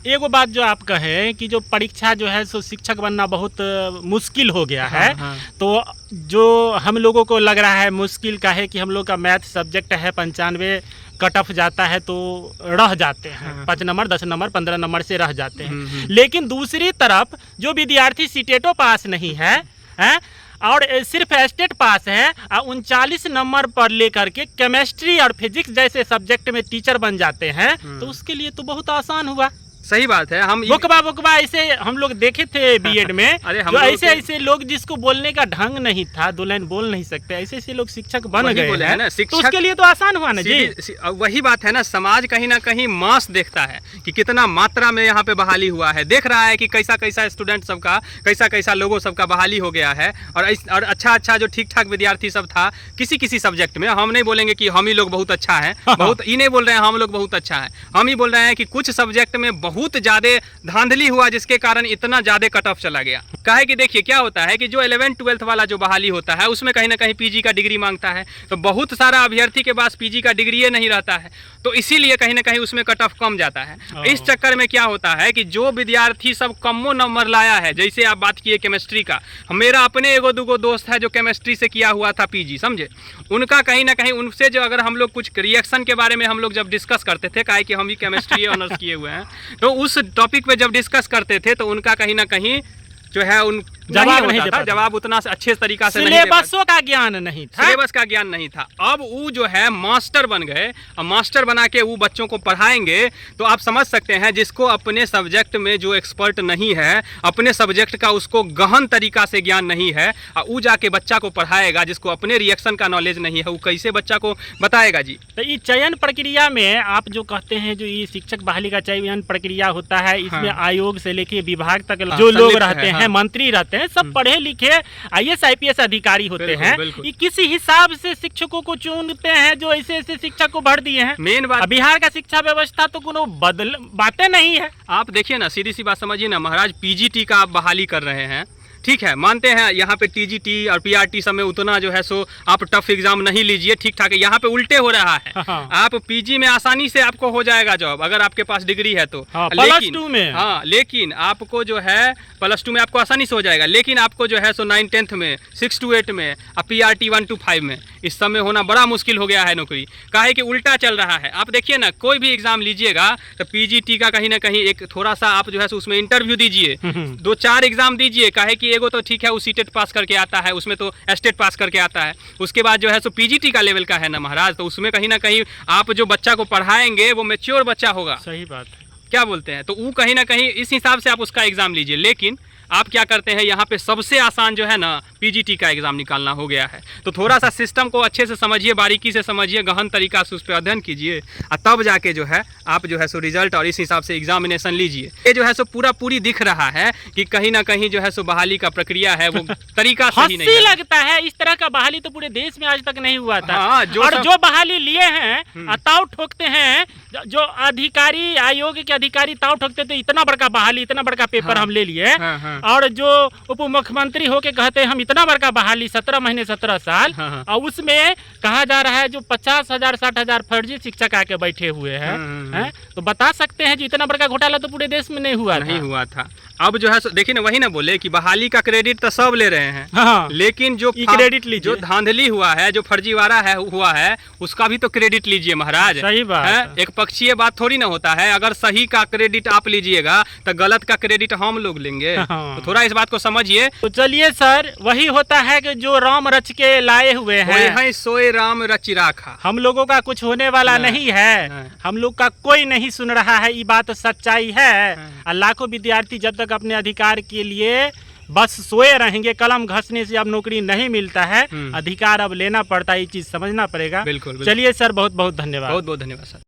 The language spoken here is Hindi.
एगो बात जो आप कहें कि जो परीक्षा जो है सो शिक्षक बनना बहुत मुश्किल हो गया है। तो जो हम लोगों को लग रहा है मुश्किल का है कि हम लोग का मैथ सब्जेक्ट है 95 कट ऑफ जाता है तो रह जाते हैं 5 नंबर 10 नंबर 15 नंबर से रह जाते हैं। लेकिन दूसरी तरफ जो विद्यार्थी सीटेटो पास नहीं है और सिर्फ स्टेट पास है 39 नंबर पर लेकर के केमिस्ट्री और फिजिक्स जैसे सब्जेक्ट में टीचर बन जाते हैं तो उसके लिए तो बहुत आसान हुआ। सही बात है। हम बुकबा ऐसे हम लोग देखे थे बीएड में अरे जो ऐसे लोग जिसको बोलने का ढंग नहीं था, 2 लाइन बोल नहीं सकते, ऐसे लोग शिक्षक बन गए हैं ना। तो उसके लिए तो आसान हुआ ना जी। वही बात है ना, समाज कहीं ना कहीं मास देखता है कि कितना मात्रा में यहाँ पे बहाली हुआ है, देख रहा है कि कैसा स्टूडेंट सबका कैसा लोगों सबका बहाली हो गया है। और अच्छा जो ठीक ठाक विद्यार्थी सब था किसी सब्जेक्ट में, हम नहीं बोलेंगे कि हम ही लोग बहुत अच्छा है, बहुत ही नहीं बोल रहे हैं हम लोग बहुत अच्छा है, हम ही बोल रहे हैं कि कुछ सब्जेक्ट में बहुत ज्यादा धांधली हुआ जिसके कारण इतना ज्यादा कट ऑफ चला गया। काहे कि देखिए क्या होता है कि जो 11th-12th वाला जो बहाली होता है उसमें कहीं ना कहीं पीजी का डिग्री मांगता है, तो बहुत सारा अभ्यर्थी के पास पीजी का डिग्री नहीं रहता है, तो इसीलिए कहीं ना कहीं उसमें कट ऑफ कम जाता है। इस चक्कर में क्या होता है कि जो विद्यार्थी सब कमो नंबर लाया है, जैसे आप बात किए केमिस्ट्री का, मेरा अपने एगो दूगो दोस्त है जो केमिस्ट्री से किया हुआ था पीजी, समझे, उनका कहीं ना कहीं उनसे जो अगर हम लोग कुछ रिएक्शन के बारे में हम लोग जब डिस्कस करते थे, काहे कि हम भी केमिस्ट्री ऑनर्स किए हुए हैं, तो उस टॉपिक पे जब डिस्कस करते थे तो उनका कहीं ना कहीं जो है उन जवाब नहीं था, जवाब उतना अच्छे तरीका से सिलेबसों का ज्ञान नहीं था, सिलेबस का ज्ञान नहीं था। अब वो जो है मास्टर बन गए और मास्टर बना के वो बच्चों को पढ़ाएंगे, तो आप समझ सकते हैं जिसको अपने सब्जेक्ट में जो एक्सपर्ट नहीं है, अपने सब्जेक्ट का उसको गहन तरीका से ज्ञान नहीं है, और वो जाके बच्चा को पढ़ाएगा जिसको अपने रिएक्शन का नॉलेज नहीं है, वो कैसे बच्चा को बताएगा जी। तो ये चयन प्रक्रिया में आप जो कहते हैं जो ये शिक्षक बहाली का चयन प्रक्रिया होता है, इसमें आयोग से लेके विभाग तक जो लोग रहते हैं, मंत्री रहते हैं, सब पढ़े लिखे IAS IPS अधिकारी होते हैं, ये किसी हिसाब से शिक्षकों को चुनते हैं जो ऐसे शिक्षक को भर दिए हैं। मेन बात बिहार का शिक्षा व्यवस्था तो कोनो बातें नहीं है। आप देखिए ना, सीधी सी बात समझिए ना महाराज, PGT का आप बहाली कर रहे हैं, ठीक है, मानते हैं यहाँ पे TGT और PRT सब में उतना जो है सो आप टफ एग्जाम नहीं लीजिए, ठीक ठाक है, यहाँ पे उल्टे हो रहा है। आप PG में आसानी से आपको हो जाएगा जॉब अगर आपके पास डिग्री है तो, +2 में लेकिन आपको जो है +2 में आपको आसानी से हो जाएगा, लेकिन आपको जो है सो 9th-10th में 6 to 8 में और PRT 1 to 5 में इस समय होना बड़ा मुश्किल हो गया है नौकरी। काहे कि उल्टा चल रहा है। आप देखिए ना, कोई भी एग्जाम लीजिएगा तो PGT का कहीं ना कहीं एक थोड़ा सा आप जो है सो उसमें इंटरव्यू दीजिए, 2-4 एग्जाम दीजिए, काहे कि एगो तो ठीक है वो सीटेट पास करके आता है, उसमें तो स्टेट पास करके आता है, उसके बाद जो है सो PGT का लेवल का है ना महाराज, तो उसमें कहीं ना कहीं आप जो बच्चा को पढ़ाएंगे वो मैच्योर बच्चा होगा। सही बात है, क्या बोलते हैं, तो वो कहीं ना कहीं इस हिसाब से आप उसका एग्जाम लीजिए। लेकिन आप क्या करते हैं, यहाँ पे सबसे आसान जो है ना PGT का एग्जाम निकालना हो गया है। तो थोड़ा सा सिस्टम को अच्छे से समझिए, बारीकी से समझिए, गहन तरीका से उस पर अध्ययन कीजिए, और तब जाके जो है आप जो है सो रिजल्ट और इस हिसाब से एग्जामिनेशन लीजिए। ये जो है सो पूरी दिख रहा है कि कहीं ना कहीं जो है सो बहाली का प्रक्रिया है वो तरीका सही नहीं लगता है। इस तरह का बहाली तो पूरे देश में आज तक नहीं हुआ था। और जो बहाली लिए हैं ताव ठोकते हैं, जो अधिकारी आयोग के अधिकारी ताव ठोकते थे, इतना बड़का बहाली, इतना बड़का पेपर हम ले लिए, और जो उप मुख्यमंत्री होके कहते हैं हम इतना बड़का बहाली 17 महीने 17 साल, और उसमें कहा जा रहा है जो 50,000 60,000 फर्जी शिक्षक आके बैठे हुए हैं, तो बता सकते हैं जो इतना बड़का घोटाला तो पूरे देश में नहीं हुआ था। अब जो है देखिए ना, वही ना बोले कि बहाली का क्रेडिट तो सब ले रहे हैं, लेकिन जो क्रेडिट लीजिए, जो धांधली हुआ है, जो फर्जीवाड़ा हुआ है, उसका भी तो क्रेडिट लीजिए महाराज। सही बात है। एक पक्षीय बात थोड़ी ना होता है, अगर सही का क्रेडिट आप लीजिएगा तो गलत का क्रेडिट हम लोग लेंगे। तो थोड़ा इस बात को समझिए। तो चलिए सर, वही होता है कि जो राम रच के लाए हुए हैं, सोए राम रचि राखा। हम लोगों का कुछ होने वाला नहीं है, हम लोग का कोई नहीं सुन रहा है, ये बात सच्चाई है। लाखों विद्यार्थी जब तक अपने अधिकार के लिए बस सोए रहेंगे, कलम घसने से अब नौकरी नहीं मिलता है, अधिकार अब लेना पड़ता है, ये चीज समझना पड़ेगा। बिल्कुल। चलिए सर, बहुत बहुत धन्यवाद। बहुत बहुत धन्यवाद सर।